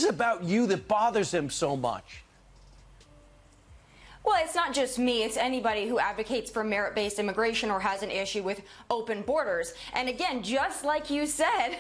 it about you that bothers him so much? Well, it's not just me, it's anybody who advocates for merit-based immigration or has an issue with open borders. And again, just like you said,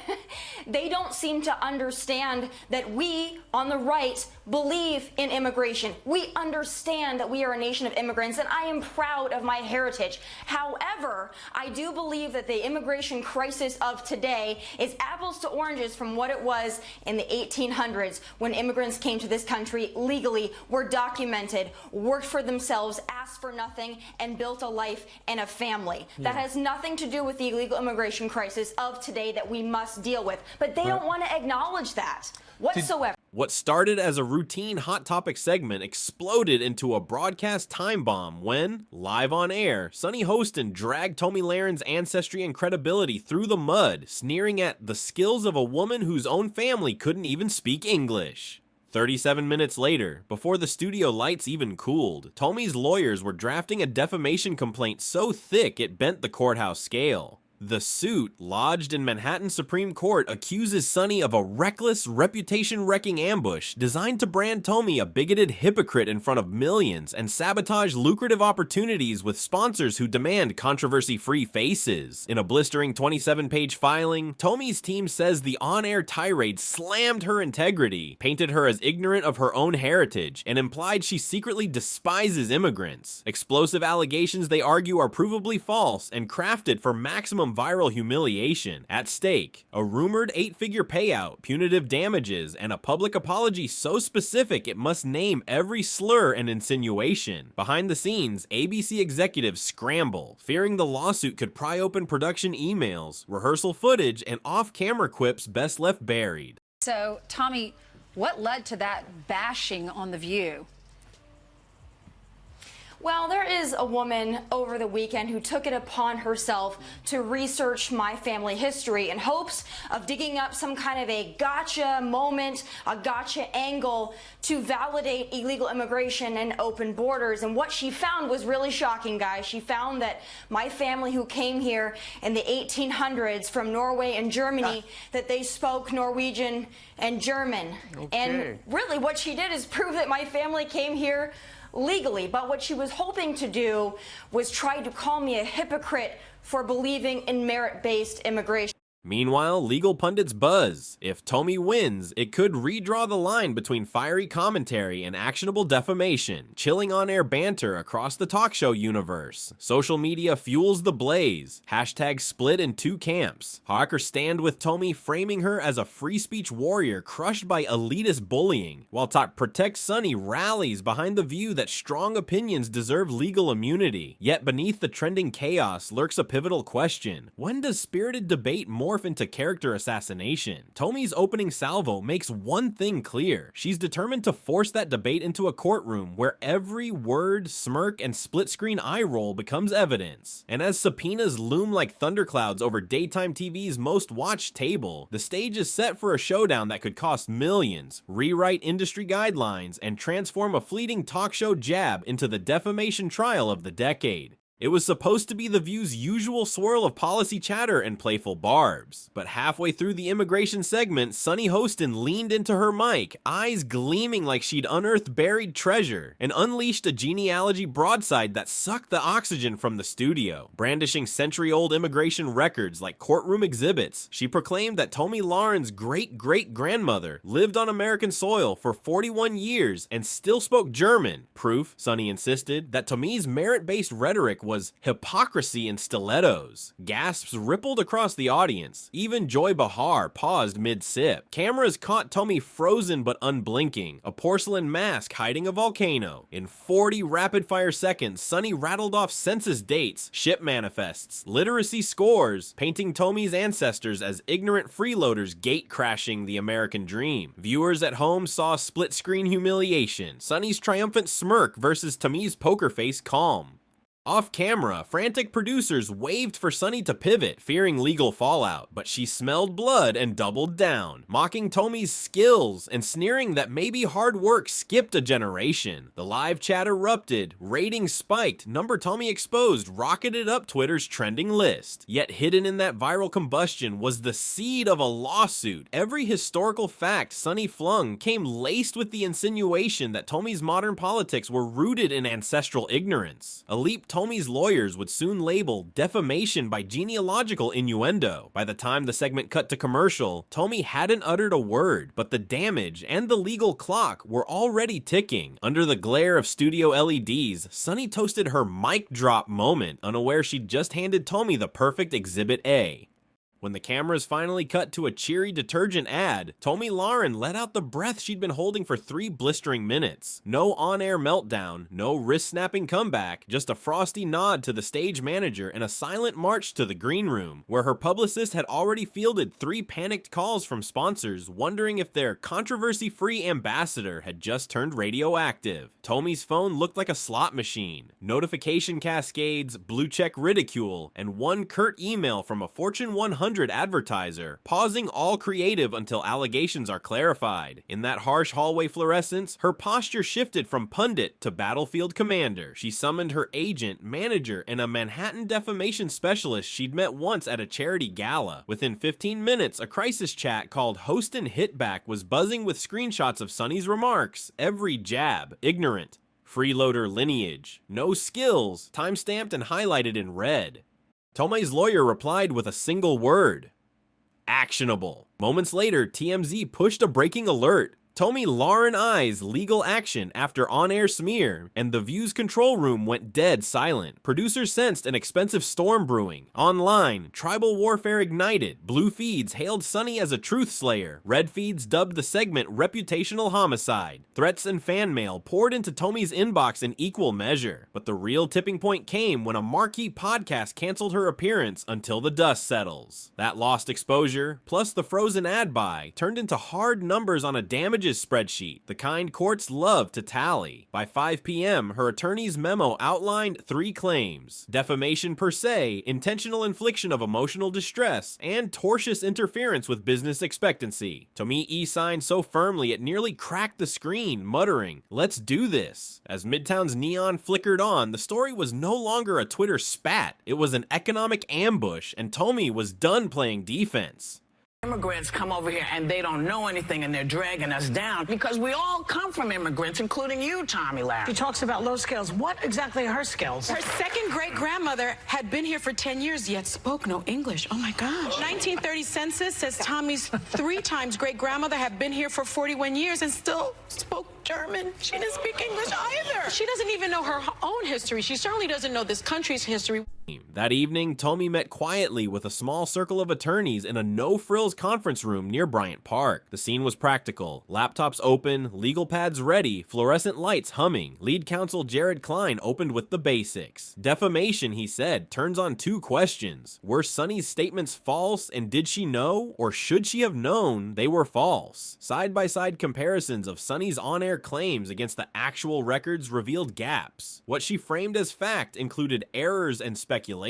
they don't seem to understand that we on the right believe in immigration. We understand that we are a nation of immigrants, and I am proud of my heritage. However, I do believe that the immigration crisis of today is apples to oranges from what it was in the 1800s when immigrants came to this country legally, were documented, worked for themselves, asked for nothing, and built a life and a family. That has nothing to do with the illegal immigration crisis of today that we must deal with. But they don't want to acknowledge that whatsoever. What started as a routine Hot Topic segment exploded into a broadcast time bomb when, live on air, Sunny Hostin dragged Tomi Lahren's ancestry and credibility through the mud, sneering at the skills of a woman whose own family couldn't even speak English. 37 minutes later, before the studio lights even cooled, Tomi's lawyers were drafting a defamation complaint so thick it bent the courthouse scale. The suit, lodged in Manhattan Supreme Court, accuses Sunny of a reckless, reputation-wrecking ambush designed to brand Tomi a bigoted hypocrite in front of millions and sabotage lucrative opportunities with sponsors who demand controversy-free faces. In a blistering 27-page filing, Tomi's team says the on-air tirade slammed her integrity, painted her as ignorant of her own heritage, and implied she secretly despises immigrants. Explosive allegations, they argue, are provably false and crafted for maximum viral humiliation. At stake, a rumored 8-figure payout, punitive damages, and a public apology so specific it must name every slur and insinuation. Behind the scenes, ABC executives scramble, fearing the lawsuit could pry open production emails, rehearsal footage, and off-camera quips best left buried. So, Tomi, what led to that bashing on The View? Well, there is a woman over the weekend who took it upon herself to research my family history in hopes of digging up some kind of a gotcha moment, a gotcha angle to validate illegal immigration and open borders. And what she found was really shocking, guys. She found that my family who came here in the 1800s from Norway and Germany, that they spoke Norwegian and German. Okay. And really what she did is prove that my family came here legally, but what she was hoping to do was try to call me a hypocrite for believing in merit-based immigration. Meanwhile, legal pundits buzz. If Tomi wins, it could redraw the line between fiery commentary and actionable defamation, chilling on-air banter across the talk show universe. Social media fuels the blaze. Hashtag split in two camps. Hawkers stand with Tomi, framing her as a free speech warrior crushed by elitist bullying, while Protect Sunny rallies behind the view that strong opinions deserve legal immunity. Yet beneath the trending chaos lurks a pivotal question. When does spirited debate morph into character assassination? Tomi's opening salvo makes one thing clear. She's determined to force that debate into a courtroom where every word, smirk, and split-screen eye roll becomes evidence. And as subpoenas loom like thunderclouds over daytime TV's most-watched table, the stage is set for a showdown that could cost millions, rewrite industry guidelines, and transform a fleeting talk show jab into the defamation trial of the decade. It was supposed to be The View's usual swirl of policy chatter and playful barbs, but halfway through the immigration segment, Sunny Hostin leaned into her mic, eyes gleaming like she'd unearthed buried treasure, and unleashed a genealogy broadside that sucked the oxygen from the studio. Brandishing century-old immigration records like courtroom exhibits, she proclaimed that Tomi Lahren's great-great-grandmother lived on American soil for 41 years and still spoke German. Proof, Sunny insisted, that Tomi's merit-based rhetoric was hypocrisy in stilettos. Gasps rippled across the audience. Even Joy Behar paused mid-sip. Cameras caught Tomi frozen but unblinking, a porcelain mask hiding a volcano. In 40 rapid-fire seconds, Sunny rattled off census dates, ship manifests, literacy scores, painting Tomi's ancestors as ignorant freeloaders gate-crashing the American dream. Viewers at home saw split-screen humiliation, Sunny's triumphant smirk versus Tomi's poker face calm. Off camera, frantic producers waved for Sunny to pivot, fearing legal fallout, but she smelled blood and doubled down, mocking Tomi's skills and sneering that maybe hard work skipped a generation. The live chat erupted, ratings spiked, number Tomi exposed rocketed up Twitter's trending list. Yet hidden in that viral combustion was the seed of a lawsuit. Every historical fact Sunny flung came laced with the insinuation that Tomi's modern politics were rooted in ancestral ignorance. A leap Tomi's lawyers would soon label defamation by genealogical innuendo. By the time the segment cut to commercial, Tomi hadn't uttered a word, but the damage and the legal clock were already ticking. Under the glare of studio LEDs, Sunny toasted her mic drop moment, unaware she'd just handed Tomi the perfect Exhibit A. When the cameras finally cut to a cheery detergent ad, Tomi Lahren let out the breath she'd been holding for 3 blistering minutes. No on-air meltdown, no wrist-snapping comeback, just a frosty nod to the stage manager and a silent march to the green room, where her publicist had already fielded 3 panicked calls from sponsors wondering if their controversy-free ambassador had just turned radioactive. Tomi's phone looked like a slot machine. Notification cascades, blue-check ridicule, and one curt email from a Fortune 100 advertiser, pausing all creative until allegations are clarified. In that harsh hallway fluorescence, her posture shifted from pundit to battlefield commander. She summoned her agent, manager, and a Manhattan defamation specialist she'd met once at a charity gala. Within 15 minutes, a crisis chat called Hostin Hitback was buzzing with screenshots of Sunny's remarks. Every jab, ignorant. Freeloader lineage. No skills, timestamped and highlighted in red. Tomi's lawyer replied with a single word: actionable. Moments later, TMZ pushed a breaking alert. Tomi Lahren eyes legal action after on-air smear, and the View's control room went dead silent. Producers sensed an expensive storm brewing. Online, tribal warfare ignited. Blue feeds hailed Sunny as a truth slayer. Red feeds dubbed the segment reputational homicide. Threats and fan mail poured into Tomi's inbox in equal measure. But the real tipping point came when a marquee podcast canceled her appearance until the dust settles. That lost exposure, plus the frozen ad buy, turned into hard numbers on a damages spreadsheet, the kind courts love to tally. By 5 p.m., her attorney's memo outlined 3 claims: defamation per se, intentional infliction of emotional distress, and tortious interference with business expectancy. Tomi e-signed so firmly it nearly cracked the screen, muttering, "Let's do this." As Midtown's neon flickered on, the story was no longer a Twitter spat. It was an economic ambush, and Tomi was done playing defense. Immigrants come over here and they don't know anything and they're dragging us down because we all come from immigrants, including you, Tomi Lahren. She talks about low skills. What exactly are her skills? Her second great-grandmother had been here for 10 years, yet spoke no English. Oh, my gosh. 1930 census says Tomi's 3 times great-grandmother had been here for 41 years and still spoke German. She didn't speak English either. She doesn't even know her own history. She certainly doesn't know this country's history. That evening, Tomi met quietly with a small circle of attorneys in a no-frills conference room near Bryant Park. The scene was practical. Laptops open, legal pads ready, fluorescent lights humming. Lead counsel Jared Klein opened with the basics. Defamation, he said, turns on 2 questions. Were Sunny's statements false, and did she know, or should she have known, they were false? Side-by-side comparisons of Sunny's on-air claims against the actual records revealed gaps. What she framed as fact included errors and speculation.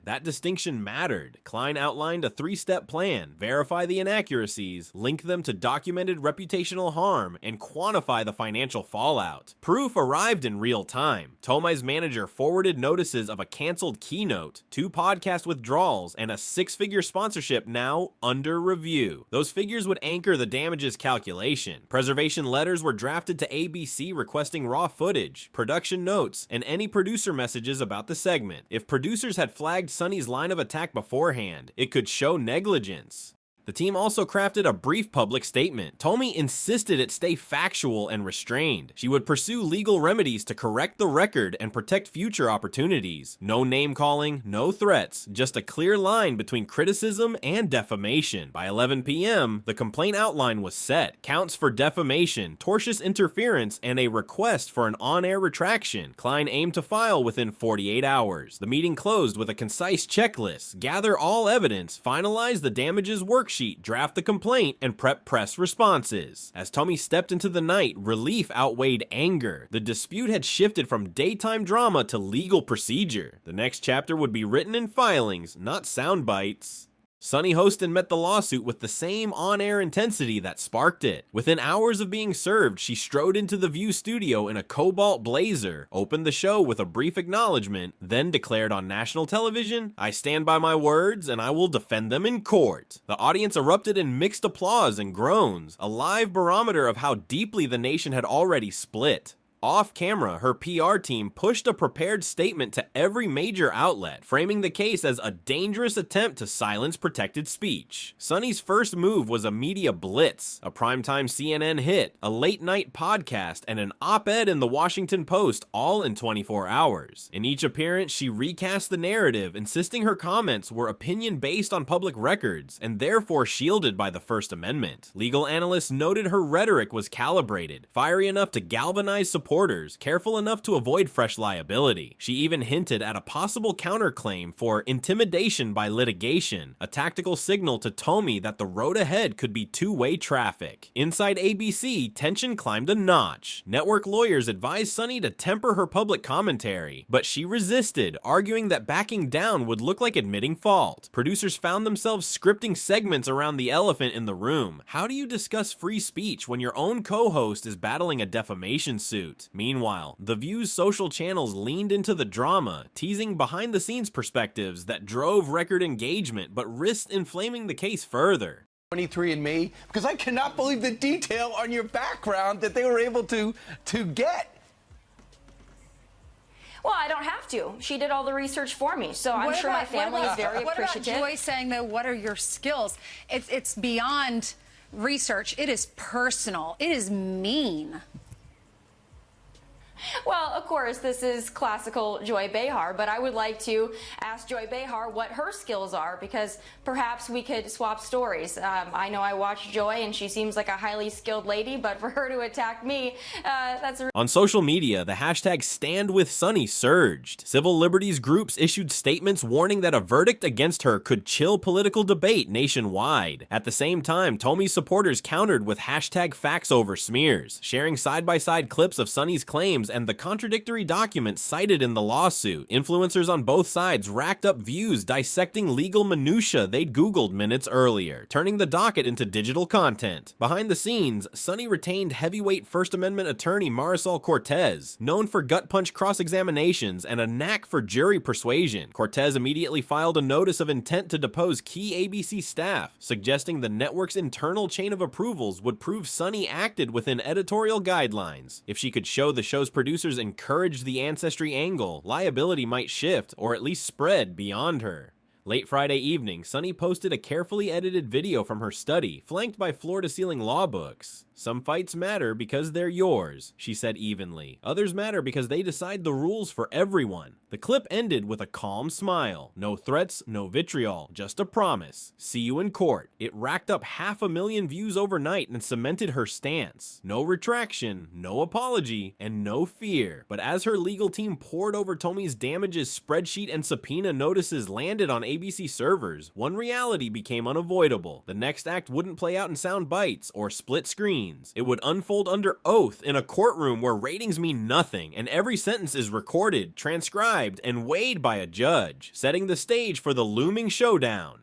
That distinction mattered. Klein outlined a 3-step plan: verify the inaccuracies, link them to documented reputational harm, and quantify the financial fallout. Proof arrived in real time. Tomi's manager forwarded notices of a canceled keynote, 2 podcast withdrawals, and a 6-figure sponsorship now under review. Those figures would anchor the damages calculation. Preservation letters were drafted to ABC requesting raw footage, production notes, and any producer messages about the segment. If producers had flagged Sunny's line of attack beforehand, it could show negligence. The team also crafted a brief public statement. Tomi insisted it stay factual and restrained. She would pursue legal remedies to correct the record and protect future opportunities. No name-calling, no threats, just a clear line between criticism and defamation. By 11 p.m., the complaint outline was set. Counts for defamation, tortious interference, and a request for an on-air retraction. Klein aimed to file within 48 hours. The meeting closed with a concise checklist: gather all evidence, finalize the damages worksheet, sheet, draft the complaint, and prep press responses. As Tomi stepped into the night, relief outweighed anger. The dispute had shifted from daytime drama to legal procedure. The next chapter would be written in filings, not sound bites. Sunny Hostin met the lawsuit with the same on-air intensity that sparked it. Within hours of being served, she strode into the View studio in a cobalt blazer, opened the show with a brief acknowledgement, then declared on national television, "I stand by my words and I will defend them in court." The audience erupted in mixed applause and groans, a live barometer of how deeply the nation had already split. Off camera, her PR team pushed a prepared statement to every major outlet, framing the case as a dangerous attempt to silence protected speech. Sunny's first move was a media blitz, a primetime CNN hit, a late-night podcast, and an op-ed in the Washington Post, all in 24 hours. In each appearance, she recast the narrative, insisting her comments were opinion based on public records, and therefore shielded by the First Amendment. Legal analysts noted her rhetoric was calibrated, fiery enough to galvanize support, careful enough to avoid fresh liability. She even hinted at a possible counterclaim for intimidation by litigation, a tactical signal to Tomi that the road ahead could be two-way traffic. Inside ABC, tension climbed a notch. Network lawyers advised Sunny to temper her public commentary, but she resisted, arguing that backing down would look like admitting fault. Producers found themselves scripting segments around the elephant in the room. How do you discuss free speech when your own co-host is battling a defamation suit? Meanwhile, The View's social channels leaned into the drama, teasing behind-the-scenes perspectives that drove record engagement but risked inflaming the case further. 23andMe, because I cannot believe the detail on your background that they were able to get. Well, I don't have to. She did all the research for me, so I'm sure my family is very appreciative. What about Joy saying, though, what are your skills? It's beyond research. It is personal. It is mean. Well, of course, this is classical Joy Behar, but I would like to ask Joy Behar what her skills are, because perhaps we could swap stories. I know I watch Joy, and she seems like a highly skilled lady, but for her to attack me, that's a... On social media, the hashtag #StandWithSunny surged. Civil liberties groups issued statements warning that a verdict against her could chill political debate nationwide. At the same time, Tomi's supporters countered with #FactsOverSmears, sharing side-by-side clips of Sunny's claims and the contradictory documents cited in the lawsuit. Influencers on both sides racked up views dissecting legal minutia they'd Googled minutes earlier, turning the docket into digital content. Behind the scenes, Sunny retained heavyweight First Amendment attorney Marisol Cortez, known for gut-punch cross-examinations and a knack for jury persuasion. Cortez immediately filed a notice of intent to depose key ABC staff, suggesting the network's internal chain of approvals would prove Sunny acted within editorial guidelines. If she could show the show's producers encouraged the ancestry angle, liability might shift or at least spread beyond her. Late Friday evening, Sunny posted a carefully edited video from her study, flanked by floor-to-ceiling law books. "Some fights matter because they're yours," she said evenly. "Others matter because they decide the rules for everyone." The clip ended with a calm smile. No threats, no vitriol, just a promise. "See you in court." It racked up 500,000 views overnight and cemented her stance. No retraction, no apology, and no fear. But as her legal team poured over Tomi's damages spreadsheet and subpoena notices landed on ABC servers, one reality became unavoidable. The next act wouldn't play out in sound bites or split screens. It would unfold under oath in a courtroom where ratings mean nothing, and every sentence is recorded, transcribed, and weighed by a judge, setting the stage for the looming showdown.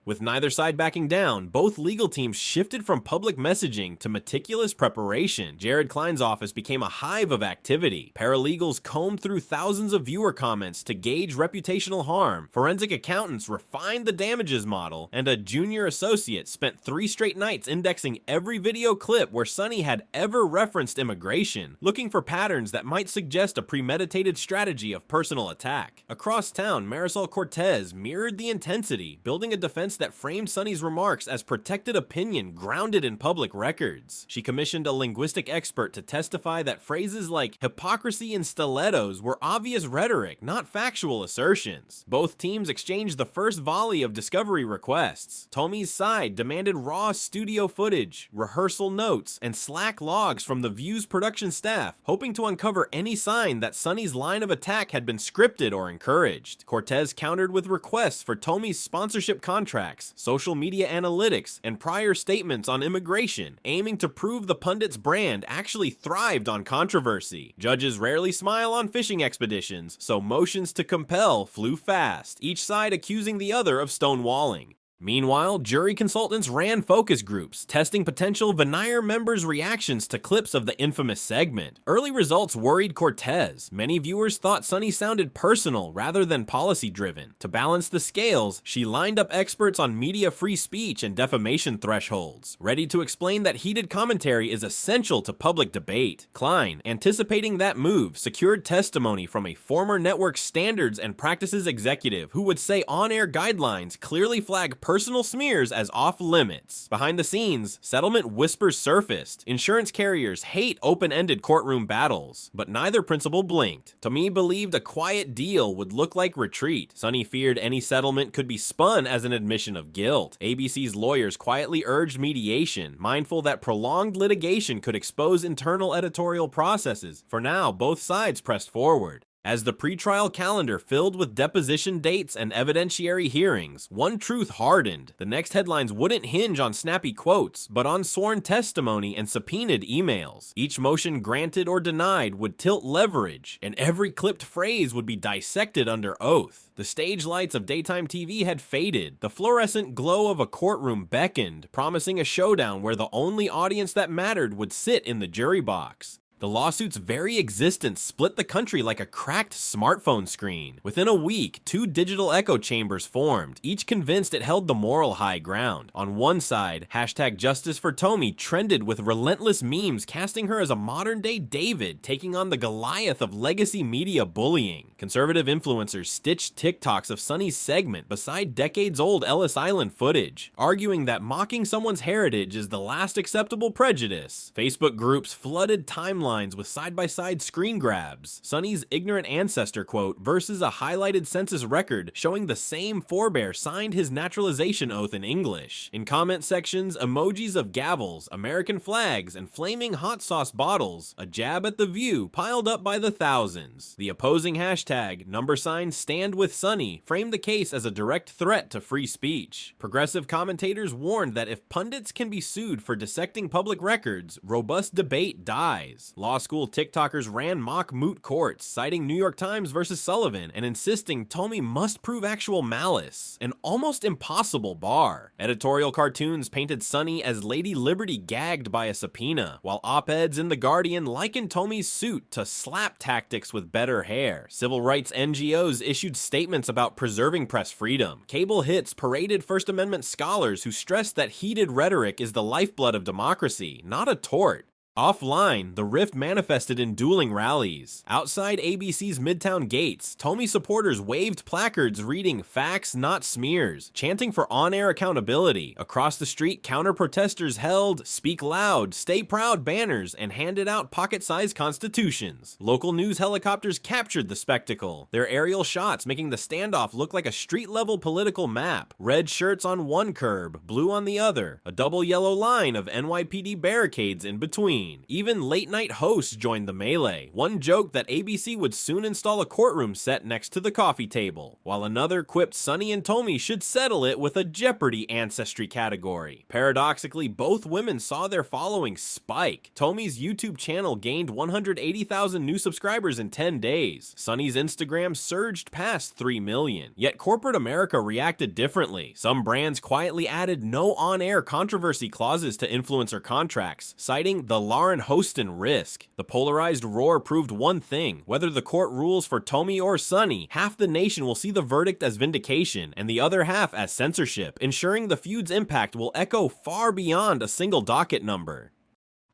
With neither side backing down, both legal teams shifted from public messaging to meticulous preparation. Jared Klein's office became a hive of activity. Paralegals combed through thousands of viewer comments to gauge reputational harm. Forensic accountants refined the damages model, and a junior associate spent 3 straight nights indexing every video clip where Sunny had ever referenced immigration, looking for patterns that might suggest a premeditated strategy of personal attack. Across town, Marisol Cortez mirrored the intensity, building a defense that framed Sunny's remarks as protected opinion grounded in public records. She commissioned a linguistic expert to testify that phrases like hypocrisy and stilettos were obvious rhetoric, not factual assertions. Both teams exchanged the first volley of discovery requests. Tomi's side demanded raw studio footage, rehearsal notes, and Slack logs from the View's production staff, hoping to uncover any sign that Sunny's line of attack had been scripted or encouraged. Cortez countered with requests for Tomi's sponsorship contract contracts, social media analytics, and prior statements on immigration, aiming to prove the pundit's brand actually thrived on controversy. Judges rarely smile on fishing expeditions, so motions to compel flew fast, each side accusing the other of stonewalling. Meanwhile, jury consultants ran focus groups, testing potential veneer members' reactions to clips of the infamous segment. Early results worried Cortez. Many viewers thought Sunny sounded personal rather than policy-driven. To balance the scales, she lined up experts on media free speech and defamation thresholds, ready to explain that heated commentary is essential to public debate. Klein, anticipating that move, secured testimony from a former network standards and practices executive who would say on-air guidelines clearly flag personal smears as off-limits. Behind the scenes, settlement whispers surfaced. Insurance carriers hate open-ended courtroom battles, but neither principal blinked. Tomi believed a quiet deal would look like retreat. Sunny feared any settlement could be spun as an admission of guilt. ABC's lawyers quietly urged mediation, mindful that prolonged litigation could expose internal editorial processes. For now, both sides pressed forward. As the pretrial calendar filled with deposition dates and evidentiary hearings, one truth hardened. The next headlines wouldn't hinge on snappy quotes, but on sworn testimony and subpoenaed emails. Each motion granted or denied would tilt leverage, and every clipped phrase would be dissected under oath. The stage lights of daytime TV had faded. The fluorescent glow of a courtroom beckoned, promising a showdown where the only audience that mattered would sit in the jury box. The lawsuit's very existence split the country like a cracked smartphone screen. Within a week, two digital echo chambers formed, each convinced it held the moral high ground. On one side, #JusticeForTomi trended with relentless memes casting her as a modern-day David taking on the Goliath of legacy media bullying. Conservative influencers stitched TikToks of Sunny's segment beside decades-old Ellis Island footage, arguing that mocking someone's heritage is the last acceptable prejudice. Facebook groups flooded timelines with side-by-side screen grabs. Sunny's ignorant ancestor quote versus a highlighted census record showing the same forebear signed his naturalization oath in English. In comment sections, emojis of gavels, American flags, and flaming hot sauce bottles, a jab at the View piled up by the thousands. The opposing hashtag, #StandWithSunny, framed the case as a direct threat to free speech. Progressive commentators warned that if pundits can be sued for dissecting public records, robust debate dies. Law school TikTokers ran mock moot courts, citing New York Times versus Sullivan and insisting Tomi must prove actual malice, an almost impossible bar. Editorial cartoons painted Sunny as Lady Liberty gagged by a subpoena, while op-eds in The Guardian likened Tomi's suit to slap tactics with better hair. Civil rights NGOs issued statements about preserving press freedom. Cable hits paraded First Amendment scholars who stressed that heated rhetoric is the lifeblood of democracy, not a tort. Offline, the rift manifested in dueling rallies. Outside ABC's Midtown gates, Tomi supporters waved placards reading "Facts, not smears," chanting for on-air accountability. Across the street, counter-protesters held "Speak Loud, Stay Proud" banners and handed out pocket-sized constitutions. Local news helicopters captured the spectacle, their aerial shots making the standoff look like a street-level political map. Red shirts on one curb, blue on the other, a double yellow line of NYPD barricades in between. Even late-night hosts joined the melee. One joked that ABC would soon install a courtroom set next to the coffee table, while another quipped Sunny and Tomi should settle it with a Jeopardy ancestry category. Paradoxically, both women saw their following spike. Tomi's YouTube channel gained 180,000 new subscribers in 10 days. Sunny's Instagram surged past 3 million. Yet corporate America reacted differently. Some brands quietly added no on-air controversy clauses to influencer contracts, citing the Lahren Hostin risk. The polarized roar proved one thing: whether the court rules for Tomi or Sunny, half the nation will see the verdict as vindication and the other half as censorship, ensuring the feud's impact will echo far beyond a single docket number.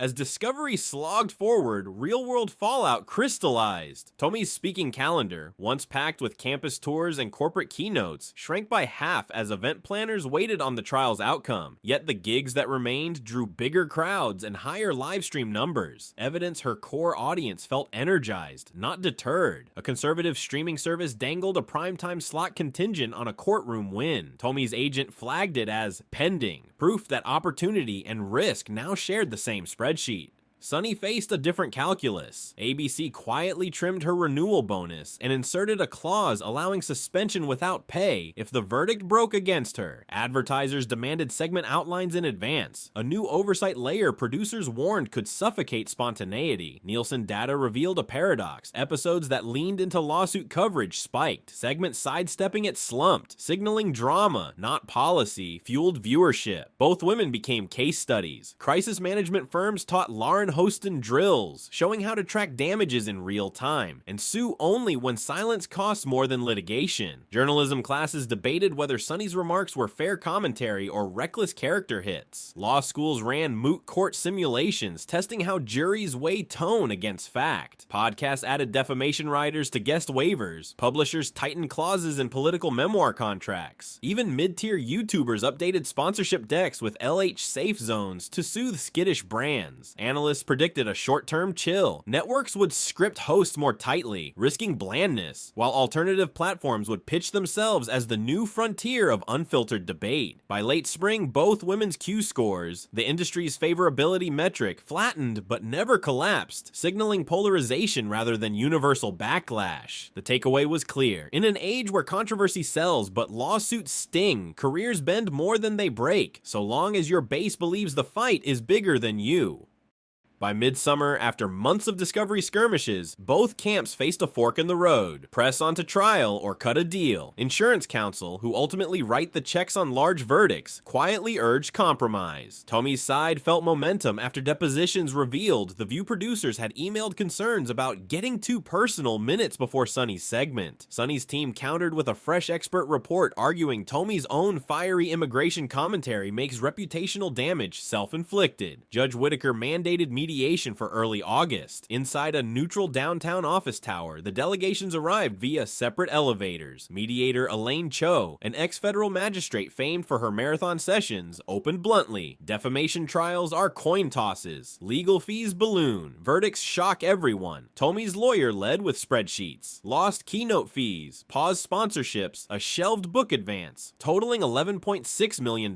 As Discovery slogged forward, real-world fallout crystallized. Tomi's speaking calendar, once packed with campus tours and corporate keynotes, shrank by half as event planners waited on the trial's outcome. Yet the gigs that remained drew bigger crowds and higher livestream numbers. Evidence her core audience felt energized, not deterred. A conservative streaming service dangled a primetime slot contingent on a courtroom win. Tomi's agent flagged it as pending, proof that opportunity and risk now shared the same spreadsheet. Sunny faced a different calculus. ABC quietly trimmed her renewal bonus and inserted a clause allowing suspension without pay if the verdict broke against her. Advertisers demanded segment outlines in advance, a new oversight layer producers warned could suffocate spontaneity. Nielsen data revealed a paradox. Episodes that leaned into lawsuit coverage spiked. Segments sidestepping it slumped. Signaling drama, not policy, fueled viewership. Both women became case studies. Crisis management firms taught Lahren Hostin drills, showing how to track damages in real time, and sue only when silence costs more than litigation. Journalism classes debated whether Sunny's remarks were fair commentary or reckless character hits. Law schools ran moot court simulations, testing how juries weigh tone against fact. Podcasts added defamation writers to guest waivers. Publishers tightened clauses in political memoir contracts. Even mid-tier YouTubers updated sponsorship decks with LH safe zones to soothe skittish brands. Analysts predicted a short-term chill. Networks would script hosts more tightly, risking blandness, while alternative platforms would pitch themselves as the new frontier of unfiltered debate. By late spring, both women's Q scores, the industry's favorability metric, flattened but never collapsed, signaling polarization rather than universal backlash. The takeaway was clear. In an age where controversy sells but lawsuits sting, careers bend more than they break, so long as your base believes the fight is bigger than you. By midsummer, after months of discovery skirmishes, both camps faced a fork in the road: press on to trial or cut a deal. Insurance counsel, who ultimately write the checks on large verdicts, quietly urged compromise. Tomi's side felt momentum after depositions revealed The View producers had emailed concerns about getting too personal minutes before Sunny's segment. Sunny's team countered with a fresh expert report arguing Tomi's own fiery immigration commentary makes reputational damage self-inflicted. Judge Whitaker mandated mediation for early August. Inside a neutral downtown office tower, the delegations arrived via separate elevators. Mediator Elaine Cho, an ex-federal magistrate famed for her marathon sessions, opened bluntly: defamation trials are coin tosses. Legal fees balloon. Verdicts shock everyone. Tomi's lawyer led with spreadsheets. Lost keynote fees. Paused sponsorships. A shelved book advance, totaling $11.6 million.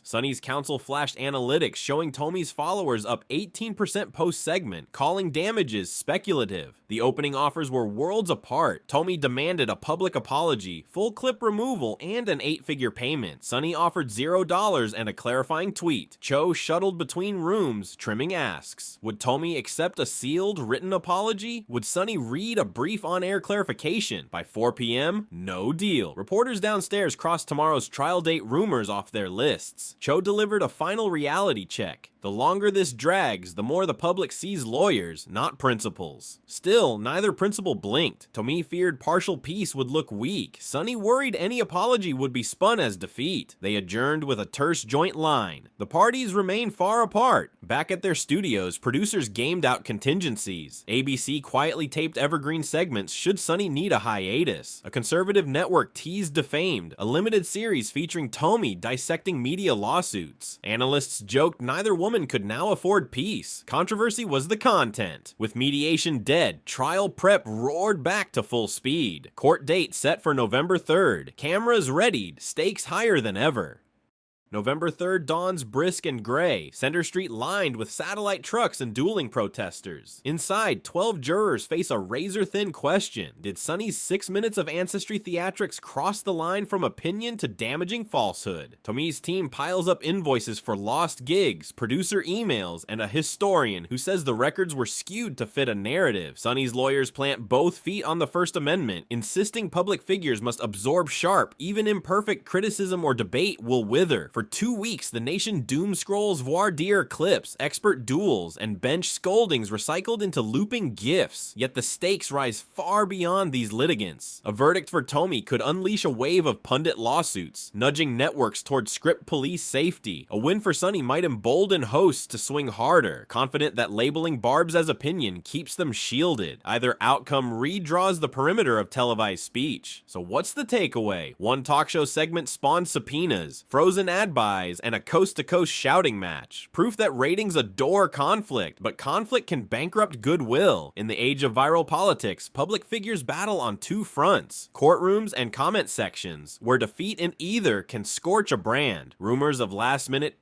Sunny's counsel flashed analytics showing Tomi's followers up 18% post-segment, calling damages speculative. The opening offers were worlds apart. Tomi demanded a public apology, full clip removal, and an 8-figure payment. Sunny offered $0 and a clarifying tweet. Cho shuttled between rooms, trimming asks. Would Tomi accept a sealed, written apology? Would Sunny read a brief on-air clarification? By 4 p.m., no deal. Reporters downstairs crossed tomorrow's trial date rumors off their lists. Cho delivered a final reality check. The longer this drags, the more the public sees lawyers, not principals. Still, neither principal blinked. Tomi feared partial peace would look weak. Sunny worried any apology would be spun as defeat. They adjourned with a terse joint line. The parties remain far apart. Back at their studios, producers gamed out contingencies. ABC quietly taped evergreen segments should Sunny need a hiatus. A conservative network teased Defamed, a limited series featuring Tomi dissecting media lawsuits. Analysts joked neither woman could now afford peace. Controversy was the content. With mediation dead, trial prep roared back to full speed. Court date set for November 3rd. Cameras readied, stakes higher than ever. November 3rd dawns brisk and gray, Center Street lined with satellite trucks and dueling protesters. Inside, 12 jurors face a razor-thin question. Did Sunny's 6 minutes of ancestry theatrics cross the line from opinion to damaging falsehood? Tomi's team piles up invoices for lost gigs, producer emails, and a historian who says the records were skewed to fit a narrative. Sunny's lawyers plant both feet on the First Amendment, insisting public figures must absorb sharp, even imperfect criticism or debate will wither. For 2 weeks, the nation doom scrolls voir dire clips, expert duels, and bench scoldings recycled into looping gifs. Yet the stakes rise far beyond these litigants. A verdict for Tomi could unleash a wave of pundit lawsuits, nudging networks toward script police safety. A win for Sunny might embolden hosts to swing harder, confident that labeling barbs as opinion keeps them shielded. Either outcome redraws the perimeter of televised speech. So what's the takeaway? One talk show segment spawned subpoenas, frozen ad buys, and a coast-to-coast shouting match. Proof that ratings adore conflict, but conflict can bankrupt goodwill. In the age of viral politics, public figures battle on two fronts: courtrooms and comment sections, where defeat in either can scorch a brand. Rumors of last-minute